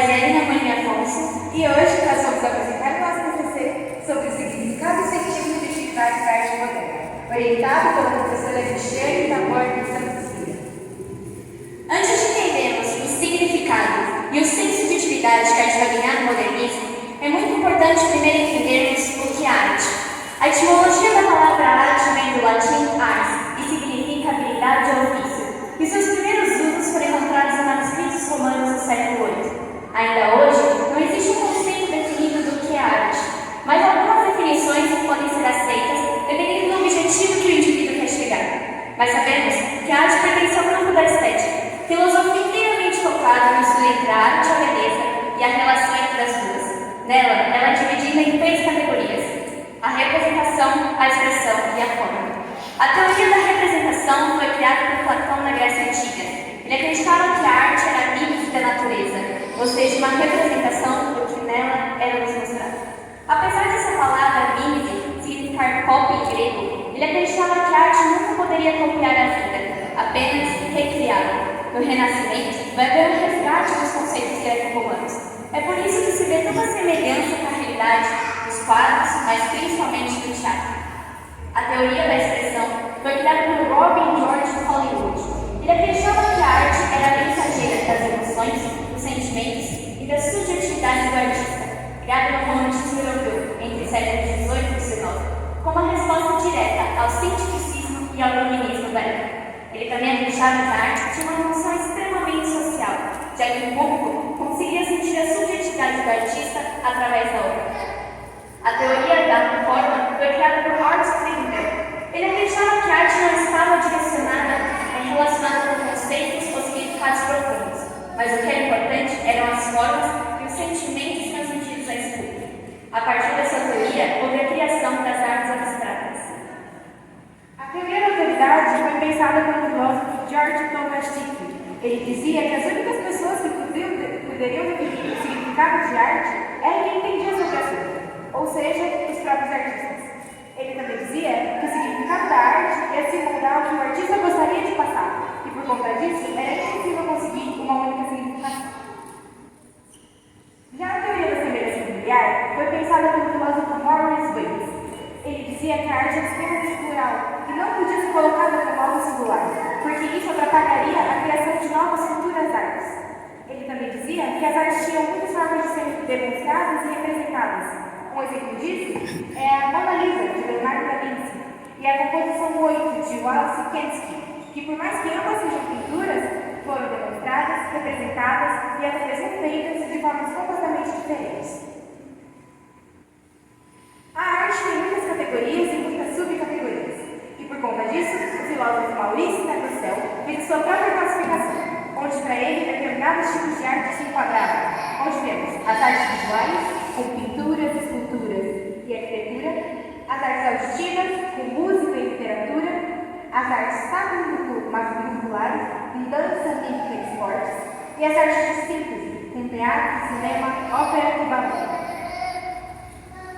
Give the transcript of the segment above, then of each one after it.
Margarina Mãe Afonso e hoje nós vamos apresentar o nosso TCC sobre o significado científico de atividades da arte moderna, orientado pela professora Cristiane da Borda Santos Filho. Antes de entendermos o significado e o senso de utilidade que a arte vai ganhar no modernismo, é muito importante primeiro entendermos o que é arte. A etimologia da palavra arte vem do latim ars e significa habilidade ou ofício, e seus primeiros usos foram encontrados em manuscritos romanos do século VIII. Ainda hoje, não existe um conceito definido do que é arte, mas algumas definições podem ser aceitas dependendo do objetivo que o indivíduo quer chegar. Mas sabemos que a arte pertence ao campo da estética, filosofia inteiramente focada no estudo entre a arte e a beleza e a relação entre as duas. Nela, ela é dividida em três categorias: a representação, a expressão e a forma. A teoria da representação foi criada por Platão na Grécia Antiga. Ele acreditava que a arte era a mímese da natureza, ou seja, uma representação do que nela era nos mostrado. Apesar dessa palavra mímese significar cópia em grego, ele acreditava que a arte nunca poderia copiar a vida, apenas recriá-la. No Renascimento, vai haver um resgate dos conceitos greco-romanos. É por isso que se vê tanta semelhança com a realidade dos quadros, mas principalmente do teatro. A teoria da expressão foi criada por Robin George Hollywood. Ele acreditava que a arte era a mensageira das emoções, dos sentimentos e das subjetividades do artista, criada no romantismo europeu entre os séculos XVIII e XIX, como uma resposta direta ao cientificismo e ao iluminismo da época. Ele também acreditava que a arte tinha uma função extremamente social, já que o público conseguia sentir a subjetividade do artista através da obra. A teoria da forma foi criada por Art Spiegelberg. Ele acreditava que a arte não estava relacionada com conceitos ou significados profundos, mas o que era importante eram as formas e os sentimentos transmitidos à escuta. A partir dessa teoria, houve a criação das artes abstratas. A teoria da autoridade foi pensada pelo filósofo George Thomas Stiglitz. Ele dizia que as únicas pessoas que poderiam definir o significado de arte eram quem entendia sobre o assunto, ou seja, os próprios artistas. Ele também dizia que o significado da arte ia se moldar ao que o artista gostaria de passar, e por conta disso, era impossível conseguir uma única significação. Já a teoria da semelhança familiar foi pensada pelo filósofo Maurice Weiss. Ele dizia que a arte é extremamente plural e não podia ser colocada como algo singular, porque isso atrapalharia a criação de novas futuras artes. Ele também dizia que as artes tinham muitas formas de serem demonstradas e representadas. Um exemplo disso é a Mona Lisa, de Leonardo da Vinci, e a composição 8, de Wallace Kandinsky, que por mais que ambas sejam pinturas, foram demonstradas, representadas e até mesmo feitas de formas completamente diferentes. A arte tem muitas categorias e muitas subcategorias, e por conta disso, o filósofo Maurício Nagrocel fez sua própria classificação, onde para ele determinados tipos de arte se enquadravam, onde temos as artes visuais, com pinturas, esculturas e arquitetura, as artes auditivas, com música e literatura, as artes sacro-manipulares, com dança, mímica e esportes, e as artes de síntese, com teatro, cinema, ópera e balé.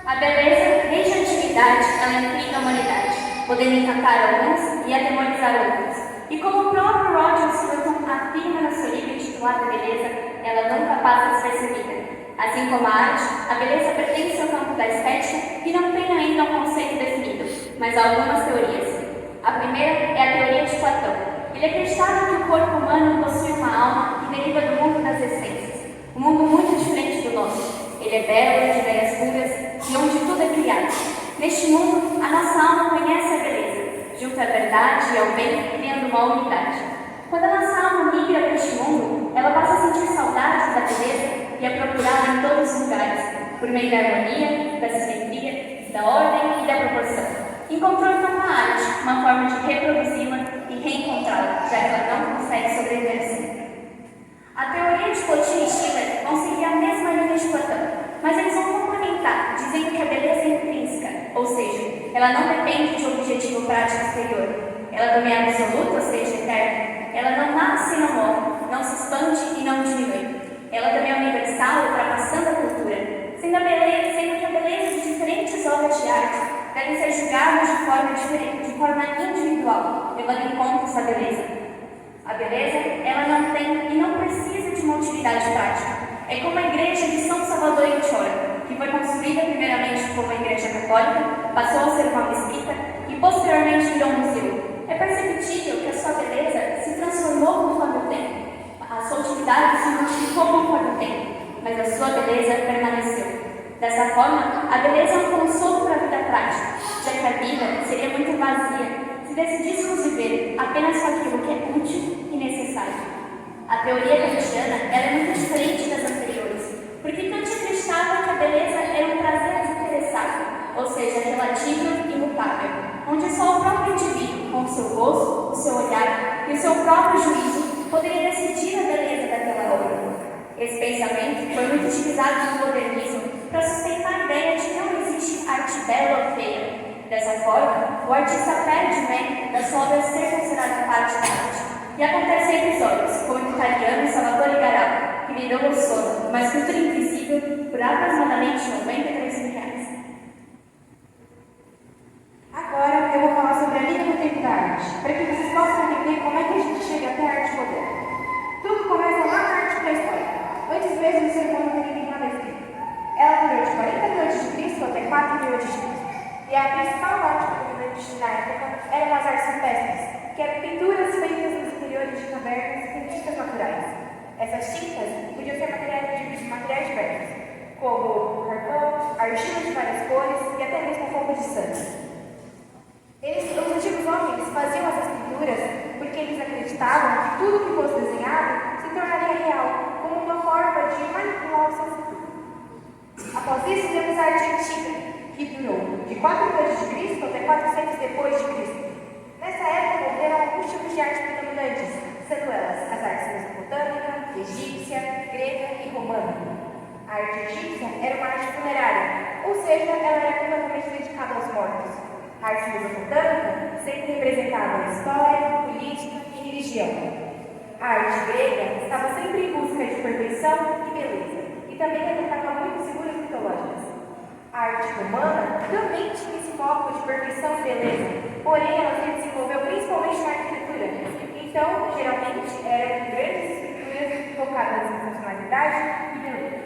A beleza, desde a antiguidade, ela intriga a humanidade, podendo encantar alguns e atemorizar outros. E como o próprio Roger Scruton afirma no seu livro intitulado Beleza, ela nunca passa despercebida. Assim como a arte, a beleza pertence ao campo da estética e não tem ainda um conceito definido, mas há algumas teorias. A primeira é a teoria de Platão. Ele acreditava que o corpo humano possui uma alma que deriva do mundo das essências, um mundo muito diferente do nosso. Ele é belo, de ideias puras e onde tudo é criado. Neste mundo, a nossa alma conhece a beleza, junto à verdade e ao bem, criando uma unidade. Quando a nossa alma migra para este mundo, ela passa a sentir saudades da beleza e a procurá-la em todos os lugares, por meio da harmonia, da simetria, da ordem e da proporção. Encontrou então na arte uma forma de reproduzi-la e reencontrá-la, já que ela não consegue sobreviver sempre. A teoria de Plotin e Schiller vão seguir a mesma linha de Platão, mas eles vão complementar, dizendo que a beleza é intrínseca, ou seja, ela não depende de um objetivo prático exterior. Ela também é absoluta, ou seja, eterna. Ela não nasce e não morre, não se expande e não diminui. Ela também é universal, ultrapassando a cultura, sendo que a beleza de diferentes obras de arte devem ser julgadas de forma individual, levando em conta essa beleza. A beleza, ela não tem e não precisa de uma utilidade prática. é como a igreja de São Salvador em Chora, que foi construída primeiramente como uma igreja católica, passou a ser uma mesquita e posteriormente virou um museu. É perceptível que a sua beleza se transformou conforme o tempo, a sua utilidade se multiplicou conforme o tempo, mas a sua beleza permaneceu. Dessa forma, a beleza é um consolo para a vida prática, já que a vida seria muito vazia se decidíssemos viver apenas com aquilo que é útil e necessário. A teoria kantiana é muito diferente das anteriores, porque Kant acreditava que a beleza era um prazer desinteressado, ou seja, relativo e imutável, onde só o próprio indivíduo, com o seu gosto, o seu olhar e o seu próprio juízo, poderia decidir a beleza daquela obra. Esse pensamento foi muito utilizado no modernismo para sustentar a ideia de que não existe arte bela ou feia. Dessa forma, o artista perde o mérito da sua obra ser considerada parte da arte. E acontecem episódios, como o italiano Salvatore Garau, que vendeu o sono, uma escultura invisível, por aproximadamente R$ 93.000. Agora eu vou falar sobre a linha do tempo da arte, para que vocês possam entender como é que a gente chega até a arte moderna. Tudo começa lá na arte pré-histórica, antes mesmo do ser humano ter inventado a escrita. Ela durou de 40.000 a.C. até 4.000 a.C. E a principal arte predominante na época eram as artes rupestres, que eram pinturas feitas nos interiores de cavernas com tintas naturais. Essas tintas podiam ser materiais diversos, como carvão, argila de várias cores e até mesmo roupa de sangue. Os antigos homens faziam essas pinturas porque eles acreditavam que tudo que fosse desenhado se tornaria real, como uma forma de manipular o seu futuro. Após isso, temos a arte antiga, que durou de 4.000 a.C. até 400 depois de Cristo. Nessa época, eram alguns tipos de arte predominantes, sendo elas as artes mesopotâmica, egípcia, grega e romana. A arte egípcia era uma arte funerária, ou seja, ela era completamente dedicada aos mortos. A arte mesopotâmica sempre representava história, política e religião. A arte grega estava sempre em busca de perfeição e beleza, e também retratava muitas figuras mitológicas. A arte romana também tinha esse foco de perfeição e beleza, porém ela se desenvolveu principalmente na arquitetura. Então, geralmente, eram grandes estruturas focadas em funcionalidade e beleza.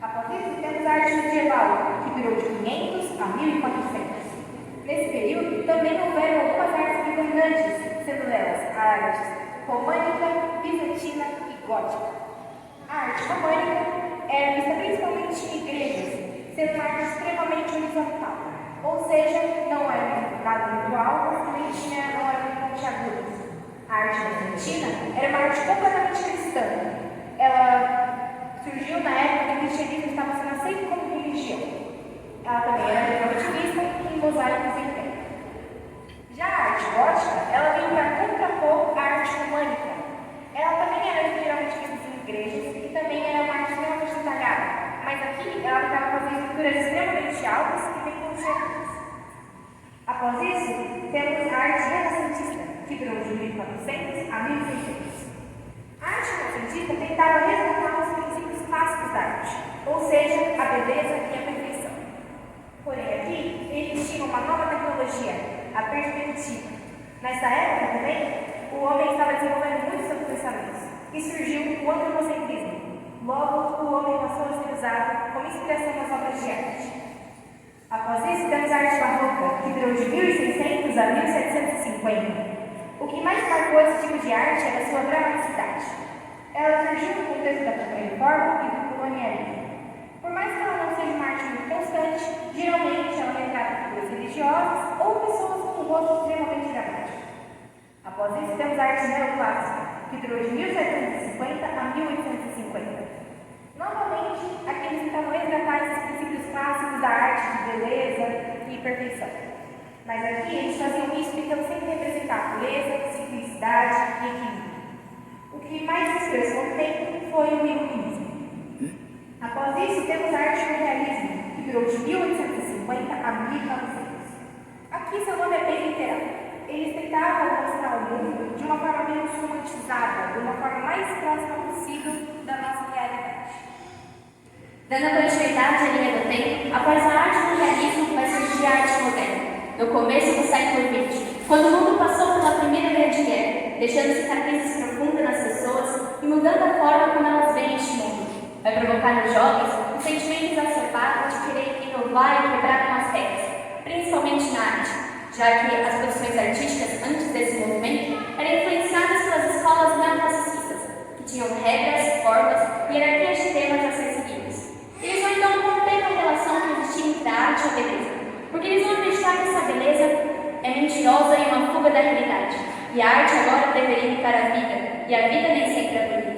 Após isso, temos a arte medieval, que durou de 500 a 1400. Nesse período, também houveram algumas artes predominantes, sendo elas a arte românica, bizantina e gótica. A arte românica era vista principalmente em igrejas, sendo uma arte extremamente horizontal, ou seja, não era nada muito alto, mas também não era muito pontiagudas. A arte bizantina era uma arte completamente cristã. Ela surgiu na época que o cristianismo estava sendo aceito como religião. Ela também era geralmente vista em mosaicos em pedra. Já a arte gótica, ela veio para contrapor a arte românica. Ela também era geralmente vista em igrejas e também era uma arte extremamente detalhada, mas aqui ela ficava fazendo estruturas extremamente altas e bem conceituadas. Após isso, temos a arte renascentista, que durou de 1400 a 1600. A arte renascentista tentava resgatar os princípios clássicos da arte, ou seja, a beleza e a perfeição. Porém, aqui eles tinham uma nova tecnologia, a perspectiva. Nessa época também, o homem estava desenvolvendo muitos seus pensamentos e surgiu o antropocentrismo. Logo, o homem passou a ser usado como inspiração nas obras de arte. Após isso, temos a arte barroca, que durou de 1600 a 1750. O que mais marcou esse tipo de arte era a sua dramaticidade. Ela surgiu no contexto da Contra-Reforma e do colonialismo. Por mais que ela não seja uma arte muito constante, geralmente ela retrata figuras religiosas ou pessoas com um rosto extremamente dramático. Após isso, temos a arte neoclássica, que durou de 1750 a 1850. Novamente, aqui eles tentavam resgatar esses princípios clássicos da arte de beleza e perfeição. Mas aqui eles faziam isso tentando sempre representar pureza, simplicidade e equilíbrio. O que mais se expressou no tempo foi o iluminismo. Após isso, temos a arte do realismo, que durou de 1850 a 1900. Aqui seu nome é bem literal. Eles tentavam mostrar o mundo de uma forma menos romantizada, de uma forma mais próxima possível da nossa realidade. Dando continuidade à linha do tempo, após a arte do realismo vai surgir a arte moderna, no começo do século XX, quando o mundo passou pela Primeira Grande Guerra, deixando cicatrizes profundas nas pessoas e mudando a forma como elas veem este mundo. provocar nos jovens o sentimento exacerbado de querer inovar e quebrar com as regras, principalmente na arte, já que as profissões artísticas antes desse movimento eram influenciadas pelas escolas neoclassicistas, que tinham regras, formas e hierarquias de temas a ser seguidos. Eles vão então romper a relação que existia entre a arte e a beleza, porque eles vão acreditar que essa beleza é mentirosa e uma fuga da realidade, e a arte agora deveria imitar a vida, e a vida nem sempre é bonita.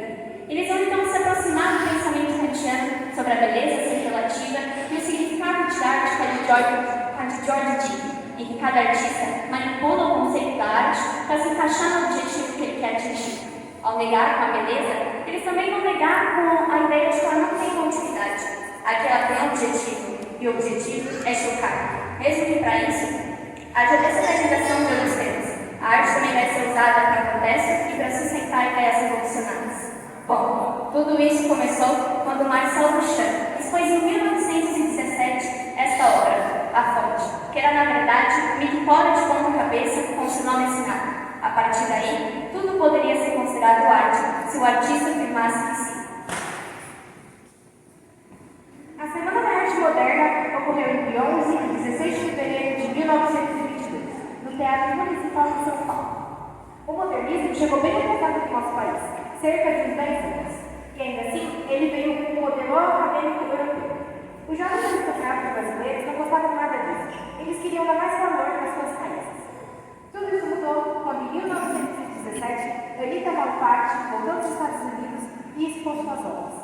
Eles vão então se aproximar do pensamento kantiano sobre a beleza ser relativa e o significado de arte com a de George Dee, em que cada artista manipula o conceito da arte para se encaixar no objetivo que ele quer atingir. Ao negar com a beleza, eles também vão negar com a ideia de que ela não tem uma utilidade, a que ela tem um objetivo, e o objetivo é chocar. Mesmo que para isso, haja descentralização pelos temas. A arte também vai ser usada para protesto e para sustentar ideias revolucionárias. Bom, tudo isso começou quando Marcel Duchamp expôs em 1917 esta obra, A Fonte, que era na verdade uma mictória de ponta-cabeça com seu nome assinado. A partir daí, tudo poderia ser considerado arte se o artista afirmasse que sim. A Semana da Arte Moderna ocorreu entre 11 e 16 de fevereiro de 1922, no Teatro Municipal de São Paulo. O modernismo chegou bem atrasado no nosso país, cerca de uns 10 anos, e ainda assim ele veio com um modelo acadêmico europeu. Os jovens aristocratas brasileiros não gostavam nada disso, eles queriam dar mais valor às suas raízes. Tudo isso mudou quando, em 1917, Anita Malfatti voltou dos Estados Unidos e expôs suas obras.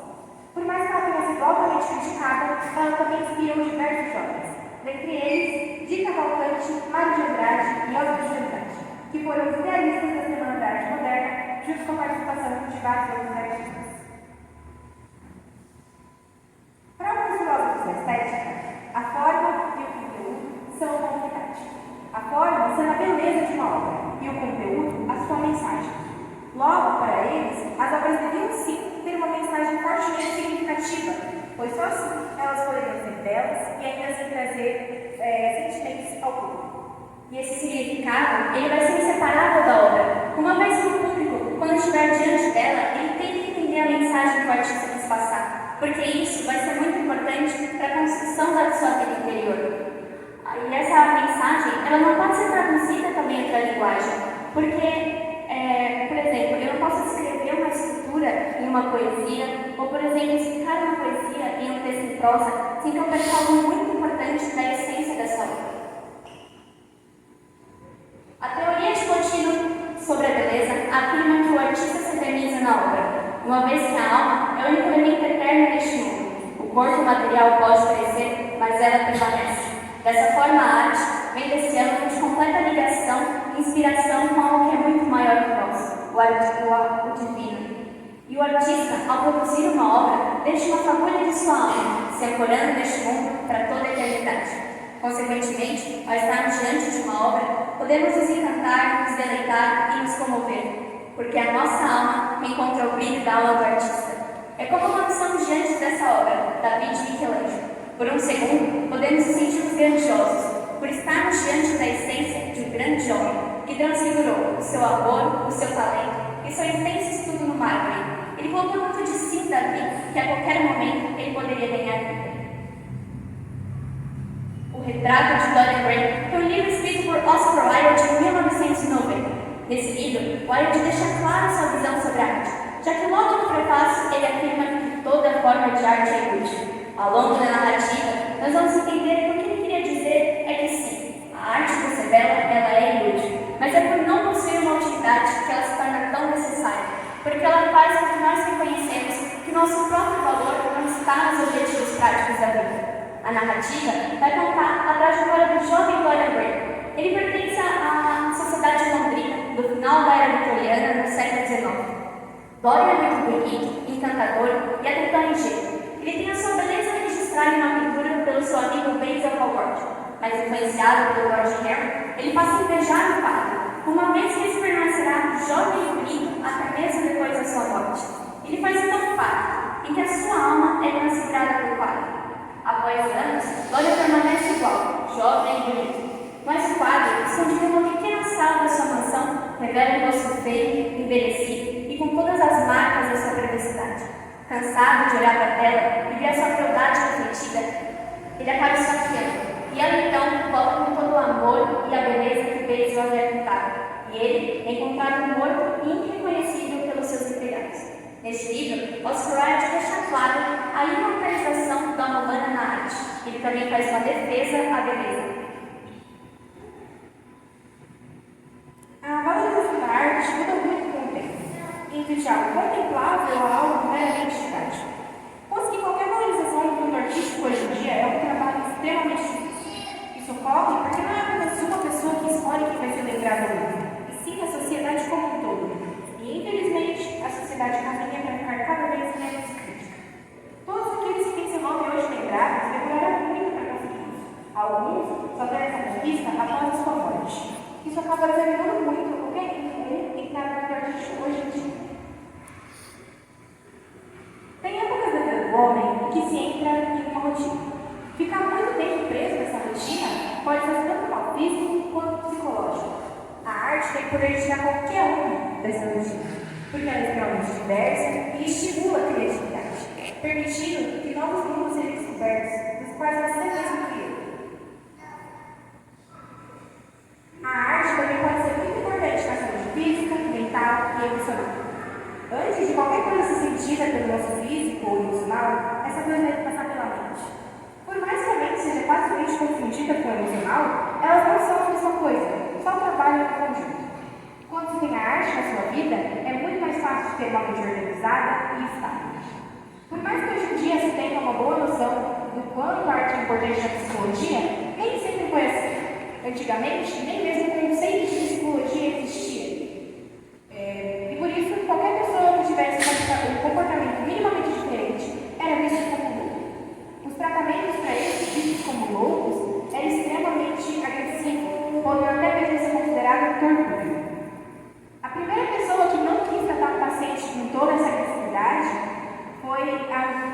Por mais que ela tenha sido altamente criticada, ela também inspirou diversos jovens, dentre eles Di Cavalcanti, Mário de Andrade e Oswald de Andrade, que foram os idealistas da Semana da Arte Moderna, junto com a participação de vários outros artistas. Para alguns filósofos da estética, a forma e o conteúdo são uma unidade. A forma sendo a beleza de uma obra e o conteúdo a sua mensagem. Logo, para eles, as obras deviam sim ter uma mensagem fortemente significativa, pois só assim elas poderiam ser belas e ainda assim trazer sentimentos ao público. E esse significado, ele vai ser inseparável da obra, uma vez que o público, quando estiver diante dela, ele tem que entender a mensagem que o artista quis passar, porque isso vai ser muito importante para a construção da sua vida interior. E essa mensagem, ela não pode ser traduzida também para a linguagem, porque, por exemplo, eu não posso escrever uma escultura em uma poesia, ou, por exemplo, explicar uma poesia em um texto em prosa, sem que eu perca algo muito importante da essência dessa obra. A teoria de Coutinho sobre a beleza afirma que o artista se eterniza na obra, uma vez que a alma é o único elemento eterno neste mundo. O corpo material pode perecer, mas ela permanece. Dessa forma, a arte vem desse âmbito de completa ligação e inspiração com algo que é muito maior que nós, o divino. E o artista, ao produzir uma obra, deixa uma fagulha de sua alma, se ancorando neste mundo para toda a eternidade. Consequentemente, ao estarmos diante de uma obra, podemos nos encantar, nos deleitar e nos comover, porque a nossa alma encontra o brilho da alma do artista. É como quando estamos diante dessa obra, Davi de Michelangelo. Por um segundo, podemos nos sentir grandiosos, por estarmos diante da essência de um grande homem, que transfigurou o seu amor, o seu talento e seu intenso estudo no mármore. Ele colocou tanto de si em Davi, que a qualquer momento ele poderia ganhar vida. O Retrato de Dorian Gray foi um livro escrito por Oscar Wilde em 1990. Nesse livro, Wilde deixa clara sua visão sobre a arte, já que logo no prefácio ele afirma que toda forma de arte é inútil. Ao longo da narrativa, nós vamos entender que o que ele queria dizer é que sim, a arte por ser bela, ela é inútil, mas é por não possuir uma utilidade que ela se torna tão necessária, porque ela faz com que nós reconhecemos que nosso próprio valor não está nos objetivos práticos da vida. A narrativa vai contar a trajetória do jovem Dorian Gray. Ele pertence à sociedade londrina do final da era vitoriana no século XIX. Dorian é muito bonito, encantador e até tão ingênuo. Ele tem a sua beleza registrada em uma pintura pelo seu amigo Basil Hallward, mas influenciado pelo Lord Henry, ele passa a invejar o quadro, uma vez que ele permanecerá jovem e bonito até mesmo depois da sua morte. Ele faz então pacto, em que a sua alma é transfigurada pelo quadro. Após anos, Dorian permanece igual, jovem e bonito. Mas o quadro, escondido em uma pequena sala da sua mansão, revela um rosto feio, envelhecido e com todas as marcas da sua privacidade. Cansado de olhar para a tela e ver a sua crueldade refletida, ele acaba esfaqueando. E ela então volta com todo o amor e a beleza que fez o haver pintado. E ele é encontrado morto e irreconhecível pelos seus empregados. Neste livro, Oscar Wilde deixa claro a imortalização da alma humana na arte. Ele também faz uma defesa à beleza. A valorização da arte muda muito com o tempo, indo de algo contemplável a algo meramente estático. Conseguir qualquer valorização do mundo artístico hoje em dia é um trabalho extremamente difícil. Isso ocorre porque não é apenas uma pessoa que escolhe quem vai ser lembrado ou não, e sim a sociedade como um todo. E, infelizmente, a sociedade caminha para ficar cada vez menos crítica. Todos aqueles que têm seu nome hoje lembrados demoraram muito para conseguir isso. Alguns só terão essa conquista após a sua morte. Isso acaba desanimando muito o que é incomum em cada mundo artístico hoje em dia. Tem épocas da vida do homem que se entra em uma rotina. Ficar muito tempo preso nessa rotina pode fazer tanto mal físico quanto psicológico. A arte tem o poder de tirar qualquer um dessa rotina, porque ela é extremamente diversa e estimula a criatividade, permitindo que novos mundos sejam descobertos, dos quais você mesmo criou. A arte também pode ser muito importante na saúde física, mental e emocional. Antes de qualquer coisa ser sentida pelo nosso físico ou emocional, essa coisa deve passar pela mente. Por mais que a mente seja facilmente confundida com o emocional, elas não são a mesma coisa, só trabalham em conjunto. Quando se tem a arte na sua vida, é muito mais fácil de ter uma mente organizada e estável. Por mais que hoje em dia se tenha uma boa noção do quanto a arte é importante na psicologia, nem sempre foi assim. Antigamente, nem mesmo o conceito de psicologia existia. E por isso, qualquer pessoa que tivesse um comportamento minimamente diferente era vista como louco. Os tratamentos para esses vistos como loucos eram extremamente agressivos, podendo até mesmo ser considerado tortura. A primeira pessoa que não quis tratar o paciente com toda essa agressividade foi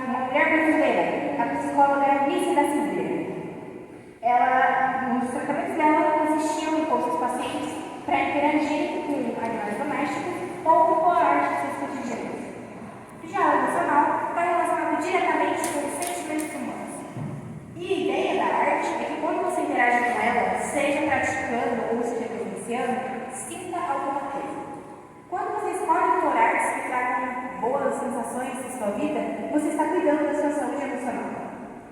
uma mulher brasileira, a psicóloga Alice da Silveira. Nos tratamentos dela, consistiam em pôr seus pacientes para interagir com animais domésticos ou com a arte de seus cotidianos. Já o emocional está relacionado diretamente com os sentimentos humanos. E a ideia da arte é que quando você interage com ela, seja praticando ou seja presenciando, sinta alguma coisa. Quando você escolhe por artes que tragam boas sensações em sua vida, você está cuidando da sua saúde emocional.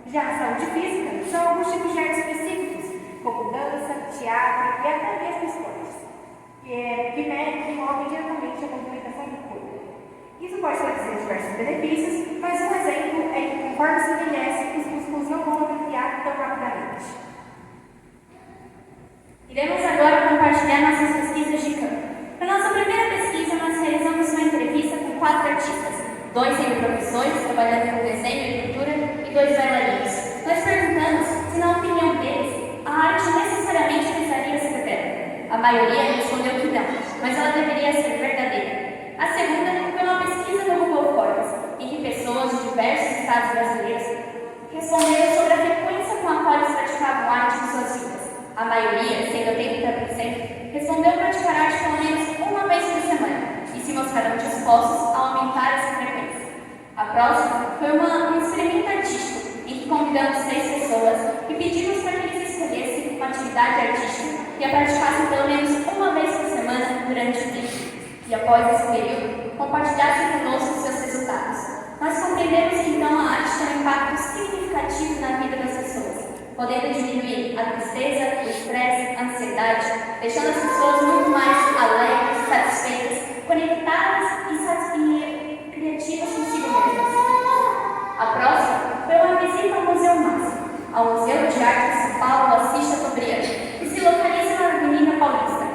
Já a saúde física são alguns tipos de artes específicos, como dança, teatro e até mesmo esportes, que envolvem diretamente a movimentação do corpo. Isso pode trazer diversos benefícios, mas um exemplo é que conforme se envelhece, os músculos não vão ampliar tão rapidamente. Iremos agora compartilhar nossas pesquisas de campo. Para nossa primeira pesquisa, nós realizamos uma entrevista com 4 artistas, 2 sendo professores, trabalhando com desenho e pintura, e 2 bailarinos. Nós perguntamos se, na opinião deles, a arte necessariamente precisaria ser bela. A maioria respondeu que não, mas ela deveria ser verdadeira. A segunda foi uma pesquisa do Google Forms, em que pessoas de diversos estados brasileiros responderam sobre a frequência com a qual eles praticavam arte em suas vidas. A maioria, sendo 80%, respondeu praticar arte pelo menos uma vez por semana e se mostraram dispostos a aumentar essa frequência. A próxima foi um experimento artístico em que convidamos 3 pessoas e pedimos para que eles escolhessem uma atividade artística e a praticassem pelo menos uma vez por semana durante o dia. E após esse período, compartilhassem conosco seus resultados. Nós compreendemos que então a arte tem um impacto significativo na vida das pessoas, podendo diminuir a tristeza, o estresse, a ansiedade, deixando as pessoas muito mais alegres, satisfeitas, conectadas e criativas consigo mesmas. A próxima foi uma visita ao Museu Máximo, ao Museu de Arte de São Paulo Assis Chateaubriand, que se localiza na Avenida Paulista.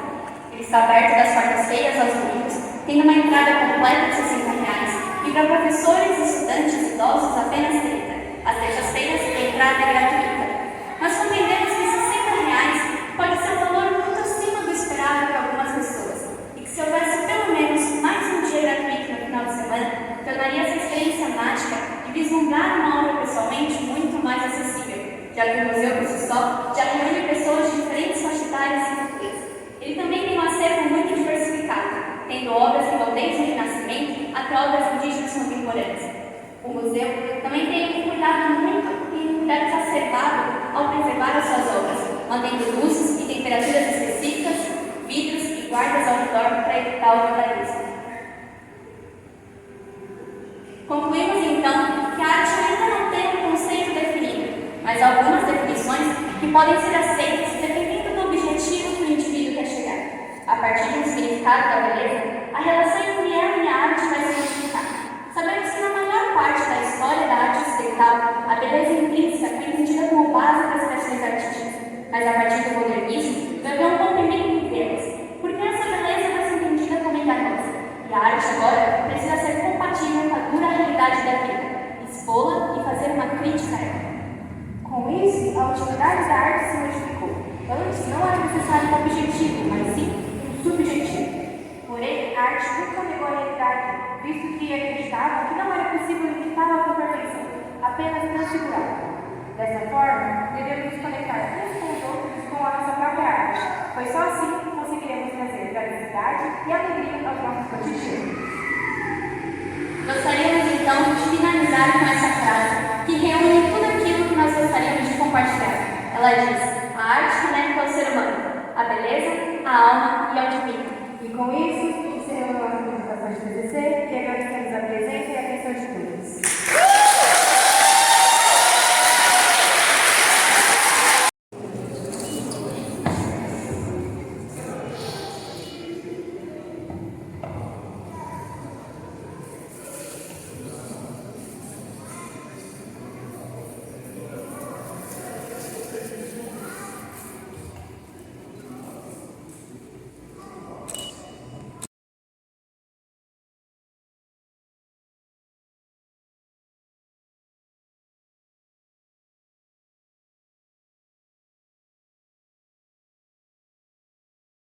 Ele está aberto das quartas-feiras aos domingos, tendo uma entrada completa de R$60 e para professores e estudantes idosos apenas 30. Às terças-feiras, a entrada é gratuita. Nós compreendemos que R$60 pode ser um valor muito acima do esperado para algumas pessoas e que se houvesse pelo menos mais um dia gratuito no final de semana, tornaria essa experiência mágica de vislumbrar uma obra pessoalmente muito mais acessível, já que o museu por si só já reúne pessoas de diferentes faixas etárias e culturas. Ele também tem um acervo muito diversificado, tendo obras que vão desde o Renascimento até obras indígenas contemporâneas. O museu também tem um cuidado exacerbado ao preservar as suas obras, mantendo luzes e temperaturas específicas, vidros e guardas ao redor para evitar o vandalismo. Concluímos então que a arte ainda não tem um conceito definido, mas algumas definições que podem ser aceitas dependendo do objetivo que o indivíduo quer chegar. A partir de um significado da beleza, a relação entre ela e a arte vai se modificar. Sabemos que na maior parte da história da arte ocidental, a beleza intrínseca foi entendida como base das criações artísticas, mas a partir do modernismo, vai haver um rompimento entre elas, porque essa beleza vai ser entendida como enganosa, e a arte agora precisa ser compatível com a dura realidade da vida, expô-la e fazer uma crítica a ela. Com isso, a utilidade da arte se modificou. Antes não era necessário um objetivo, mas sim um subjetivo. Porém, a arte nunca negou a realidade, visto que acreditava que não era possível imitá-la com perfeição, apenas transfigurá-la. Dessa forma, devemos nos conectar uns com os outros com a nossa própria arte, pois só assim conseguiremos trazer felicidade e alegria aos nossos cotidianos. Gostaríamos então de finalizar com essa frase, que reúne tudo aquilo que nós gostaríamos de compartilhar. Ela diz: a arte conecta o ser humano, a beleza, a alma e ao divino. E com isso, encerramos a nossa apresentação de TCC e agradecemos a presença